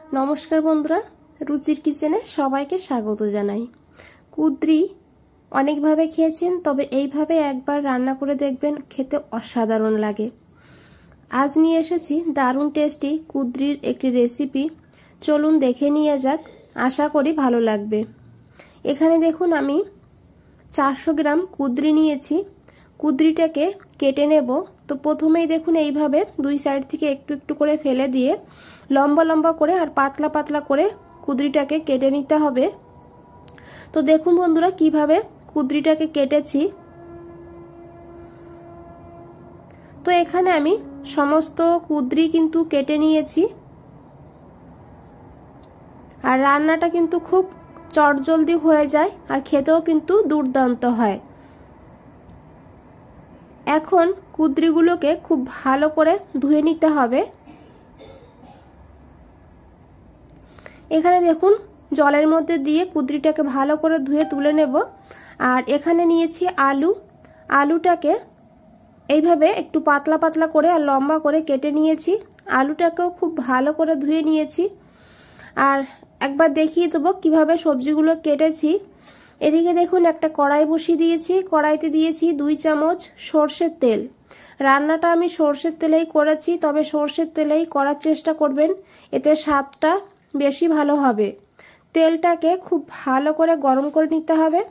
नमस्कार बंधुरा रुचिर किचेने सबाइके स्वागत जानाई। कुद्री अनेक भावे खेयेछेन तबे एइभावे एकबार रान्ना करे देखबेन खेते असाधारण लागे। आज निये एसेछि दारुण टेस्टी कुद्रीर एकटी रेसिपि। चलुन देखे निये जाक, आशा करी भालो लागबे। एखाने देखुन आमी 400 ग्राम कुद्री नियेछि। कुद्रीटाके केटे नेब। तो प्रथमेई देखुन एइभावे दुई साइड थेके एकटु एकटु करे फेले दिए लम्बा लम्बा करे और पातला पातला करे कुद्रीटाके केटे निते हबे। तो देखुन बंधुरा किभावे कुद्रीटाके केटेछि। तो एखाने आमी समस्त कुद्री किन्तु केटे नियेछि और रान्नाटा किन्तु खूब चटजलदी हये जाय और खेतेও किन्तु दुर्दान्त हय। এখন কুদ্রিগুলোকে খুব ভালো করে ধুয়ে নিতে হবে। এখানে দেখুন জলের মধ্যে দিয়ে কুদ্রিটাকে ভালো করে ধুয়ে তুলে নেব। আর এখানে নিয়েছি আলু। আলুটাকে এইভাবে একটু পাতলা পাতলা করে আর লম্বা করে কেটে নিয়েছি। আলুটাকেও খুব ভালো করে ধুয়ে নিয়েছি। আর একবার দেখিয়ে দেব কিভাবে সবজিগুলো কেটেছি। এদিকে দেখুন একটা কড়াই বসিয়ে দিয়েছি। কড়াইতে দিয়েছি 2 চামচ সরষের তেল। রান্নাটা আমি সরষের তেলেই করেছি, তবে সরষের তেলেই করার চেষ্টা করবেন, এতে স্বাদটা বেশি ভালো হবে। তেলটাকে খুব ভালো করে গরম করে নিতে হবে।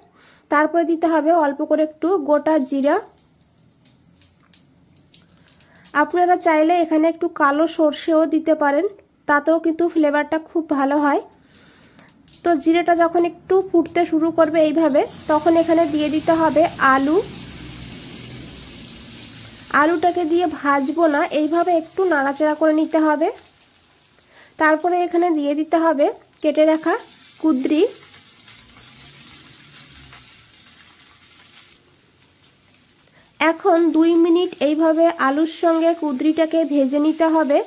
তারপরে দিতে হবে অল্প করে একটু গোটা জিরা। আপনারা চাইলে এখানে একটু কালো সরষেও দিতে পারেন, তাতেও কিন্তু ফ্লেভারটা খুব ভালো হয়। তো জিরাটা যখন একটু ফুটতে শুরু করবে এইভাবে, তখন এখানে দিয়ে দিতে হবে আলু। আলুটাকে দিয়ে ভাজবো না, এইভাবে একটু নাড়াচাড়া করে নিতে হবে। তারপরে এখানে দিয়ে দিতে হবে কেটে রাখা কুদ্রি। এখন 2 মিনিট এইভাবে আলুর সঙ্গে কুদ্রিটাকে ভেজে নিতে হবে।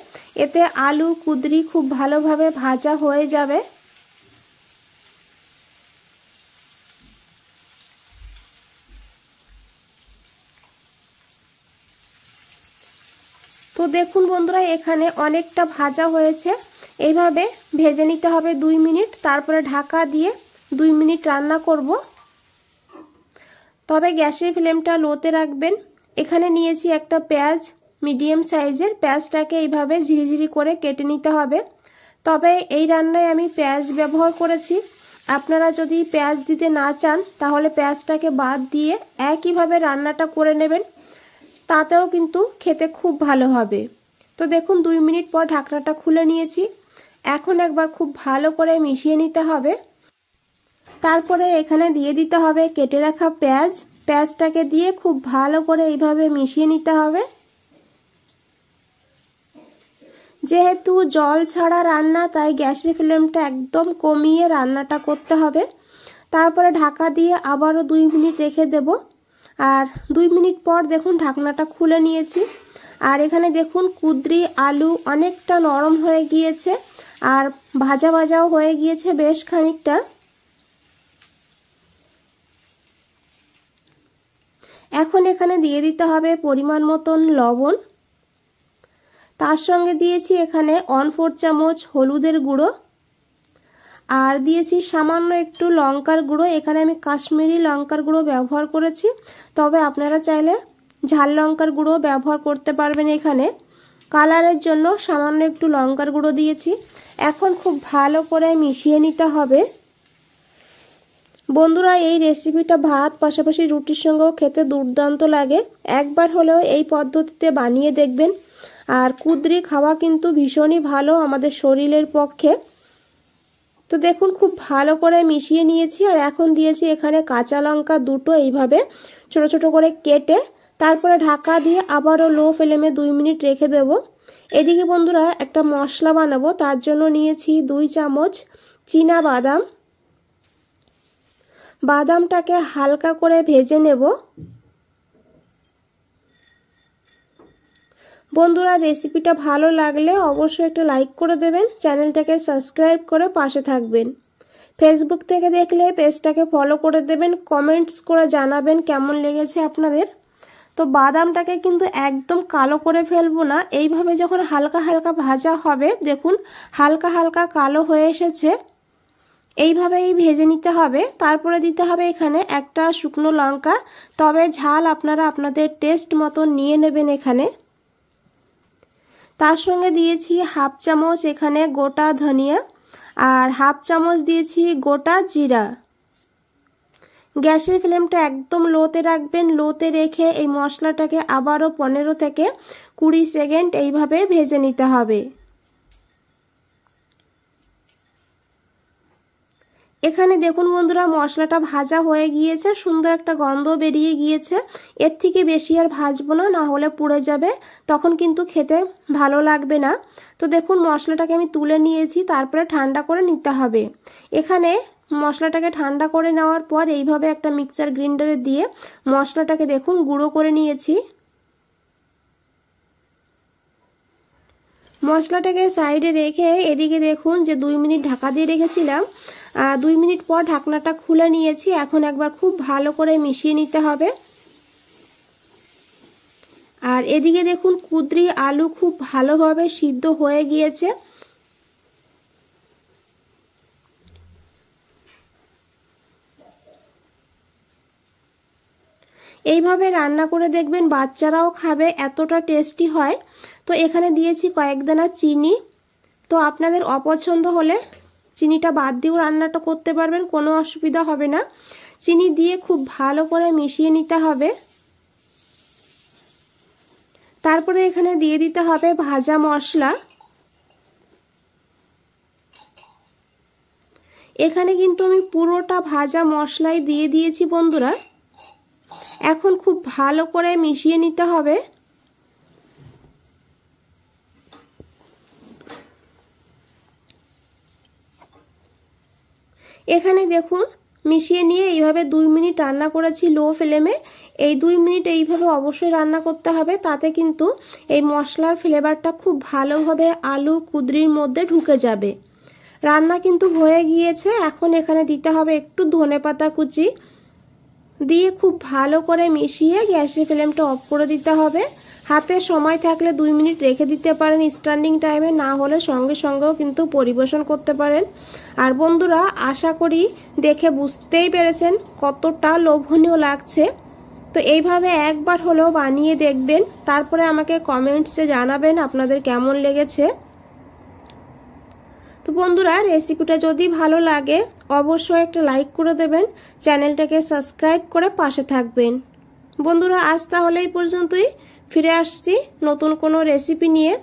এতে আলু কুদ্রি খুব ভালোভাবে ভাজা হয়ে যাবে। তো দেখুন বন্ধুরা এখানে অনেকটা ভাজা হয়েছে। এইভাবে ভেজে নিতে হবে 2 মিনিট। তারপরে ঢাকা দিয়ে 2 মিনিট রান্না করব। তবে গ্যাসের ফ্লেমটা লোতে রাখবেন। এখানে নিয়েছি একটা পেঁয়াজ, মিডিয়াম সাইজের। পেঁয়াজটাকে এইভাবে ঝিরিঝিরি করে কেটে নিতে হবে। তবে এই রান্নায় আমি পেঁয়াজ ব্যবহার করেছি। আপনারা যদি পেঁয়াজ দিতে না চান তাহলে পেঁয়াজটাকে বাদ দিয়ে একইভাবে রান্নাটা করে নেবেন, তাতেও কিন্তু খেতে খুব ভালো হবে। তো দেখুন 2 মিনিট পর ঢাকনাটা খুলে নিয়েছি। এখন একবার খুব ভালো করে মিশিয়ে নিতে হবে। তারপরে এখানে দিয়ে দিতে হবে কেটে রাখা পেঁয়াজ। পেঁয়াজটাকে দিয়ে খুব ভালো করে এইভাবে মিশিয়ে নিতে হবে। যেহেতু জল ছাড়া রান্না, তাই গ্যাসের ফ্লেমটা একদম কমিয়ে রান্নাটা করতে হবে। তারপরে ঢাকা দিয়ে আবারও 2 মিনিট রেখে দেব। আর 2 মিনিট পর দেখুন ঢাকনাটা খুলে নিয়েছি। আর এখানে দেখুন কুদ্রি আলু অনেকটা নরম হয়ে গিয়েছে আর ভাজা ভাজাও হয়ে গিয়েছে বেশ খানিকটা। এখন এখানে দিয়ে দিতে হবে পরিমাণ মতন লবণ। তার সঙ্গে দিয়েছি এখানে 1/4 চামচ হলুদের গুঁড়ো আর দিয়েছি সামান্য একটু লঙ্কার গুঁড়ো। এখানে আমি কাশ্মীরি লঙ্কার গুঁড়ো ব্যবহার করেছি, তবে আপনারা চাইলে ঝাল লঙ্কার গুঁড়ো ব্যবহার করতে পারবেন। এখানে কালারের জন্য সামান্য একটু লঙ্কার গুঁড়ো দিয়েছি। এখন খুব ভালো করে মিশিয়ে নিতে হবে। বন্ধুরা এই রেসিপিটা ভাত পাশাপাশি রুটির সঙ্গেও খেতে দুর্দান্ত লাগে। একবার হলেও এই পদ্ধতিতে বানিয়ে দেখবেন। আর কুদ্রি খাওয়া কিন্তু ভীষণই ভালো আমাদের শরীরের পক্ষে। তো দেখুন খুব ভালো করে মিশিয়ে নিয়েছি। আর এখন দিয়েছি এখানে কাঁচা লঙ্কা 2টো এইভাবে ছোট ছোট করে কেটে। তারপরে ঢাকা দিয়ে আবারও লো ফ্লেমে 2 মিনিট রেখে দেব। এদিকে বন্ধুরা একটা মশলা বানাবো, তার জন্য নিয়েছি 2 চামচ চীনা বাদাম। বাদামটাকে হালকা করে ভেজে নেব। বন্ধুরা রেসিপিটা ভালো লাগলে অবশ্যই একটা লাইক করে দেবেন, চ্যানেলটাকে সাবস্ক্রাইব করে পাশে থাকবেন। ফেসবুক থেকে দেখলে পেজটাকে ফলো করে দেবেন, কমেন্টস করে জানাবেন কেমন লেগেছে আপনাদের। তো বাদামটাকে কিন্তু একদম কালো করে ফেলবো না, এইভাবে যখন হালকা হালকা ভাজা হবে, দেখুন হালকা হালকা কালো হয়ে এসেছে, এইভাবেই ভেজে নিতে হবে। তারপরে দিতে হবে এখানে একটা শুকনো লঙ্কা, তবে ঝাল আপনারা আপনাদের টেস্ট মতো নিয়ে নেবেন এখানে। তার সঙ্গে দিয়েছি হাফ চামচ এখানে গোটা ধনিয়া আর হাফ চামচ দিয়েছি গোটা জিরা। গ্যাসের ফ্লেমটা একদম লোতে রাখবেন, লোতে রেখে এই মশলাটাকে আবারও 15 থেকে 20 সেকেন্ড এইভাবে ভেজে নিতে হবে। এখানে দেখুন বন্ধুরা মশলাটা ভাজা হয়ে গিয়েছে, সুন্দর একটা গন্ধ বেরিয়ে গিয়েছে। এর থেকে বেশি আর ভাজবো না, না হলে পুড়ে যাবে, তখন কিন্তু খেতে ভালো লাগবে না। তো দেখুন মশলাটাকে আমি তুলে নিয়েছি, তারপরে ঠান্ডা করে নিতে হবে। এখানে মশলাটাকে ঠান্ডা করে নেওয়ার পর এইভাবে একটা মিক্সচার গ্রাইন্ডারে দিয়ে মশলাটাকে দেখুন গুঁড়ো করে নিয়েছি। মশলাটাকে সাইডে রেখে এদিকে দেখুন যে 2 মিনিট ঢাকা দিয়ে রেখেছিলাম, 2 মিনিট পর ঢাকনাটা খুলে নিয়েছি। এখন একবার খুব ভালো করে মিশিয়ে নিতে হবে। আর এদিকে দেখুন কুদরি আলু খুব ভালোভাবে সিদ্ধ হয়ে গিয়েছে। এইভাবে রান্না করে দেখবেন, বাচ্চারাও খাবে, এতটা টেস্টি হয়। তো এখানে দিয়েছি কয়েক দানা চিনি, তো আপনাদের অপছন্দ হলে চিনিটা বাদ দিয়েও রান্নাটা করতে পারবেন, কোনো অসুবিধা হবে না। চিনি দিয়ে খুব ভালো করে মিশিয়ে নিতে হবে। তারপরে এখানে দিয়ে দিতে হবে ভাজা মশলা। এখানে কিন্তু আমি পুরোটা ভাজা মশলাই দিয়ে দিয়েছি বন্ধুরা। এখন খুব ভালো করে মিশিয়ে নিতে হবে। এখানে দেখুন মিশিয়ে নিয়ে এইভাবে 2 মিনিট রান্না করেছি লো ফ্লেমে। এই 2 মিনিট এইভাবে অবশ্যই রান্না করতে হবে, তাতে কিন্তু এই মশলার ফ্লেভারটা খুব ভালোভাবে আলু কুদরির মধ্যে ঢুকে যাবে। রান্না কিন্তু হয়ে গিয়েছে। এখন এখানে দিতে হবে একটু ধনেপাতা কুচি, দিয়ে খুব ভালো করে মিশিয়ে গ্যাসের ফ্লেমটা অফ করে দিতে হবে। হাতে সময় থাকলে 2 মিনিট রেখে দিতে পারেন স্ট্যান্ডিং টাইমে, না হলে সঙ্গে সঙ্গেও কিন্তু পরিবেশন করতে পারেন। আর বন্ধুরা আশা করি দেখে বুঝতেই পেরেছেন কতটা লোভনীয় লাগছে। তো এইভাবে একবার হলেও বানিয়ে দেখবেন, তারপরে আমাকে কমেন্টসে জানাবেন আপনাদের কেমন লেগেছে। তো বন্ধুরা রেসিপিটা যদি ভালো লাগে অবশ্যই একটা লাইক করে দেবেন, চ্যানেলটাকে সাবস্ক্রাইব করে পাশে থাকবেন। বন্ধুরা আজ তাহলে এই পর্যন্তই, ফিরে আসছি নতুন কোনো রেসিপি নিয়ে।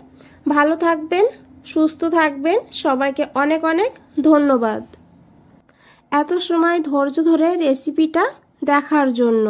ভালো থাকবেন, সুস্থ থাকবেন, সবাইকে অনেক অনেক ধন্যবাদ এত সময় ধৈর্য ধরে রেসিপিটা দেখার জন্য।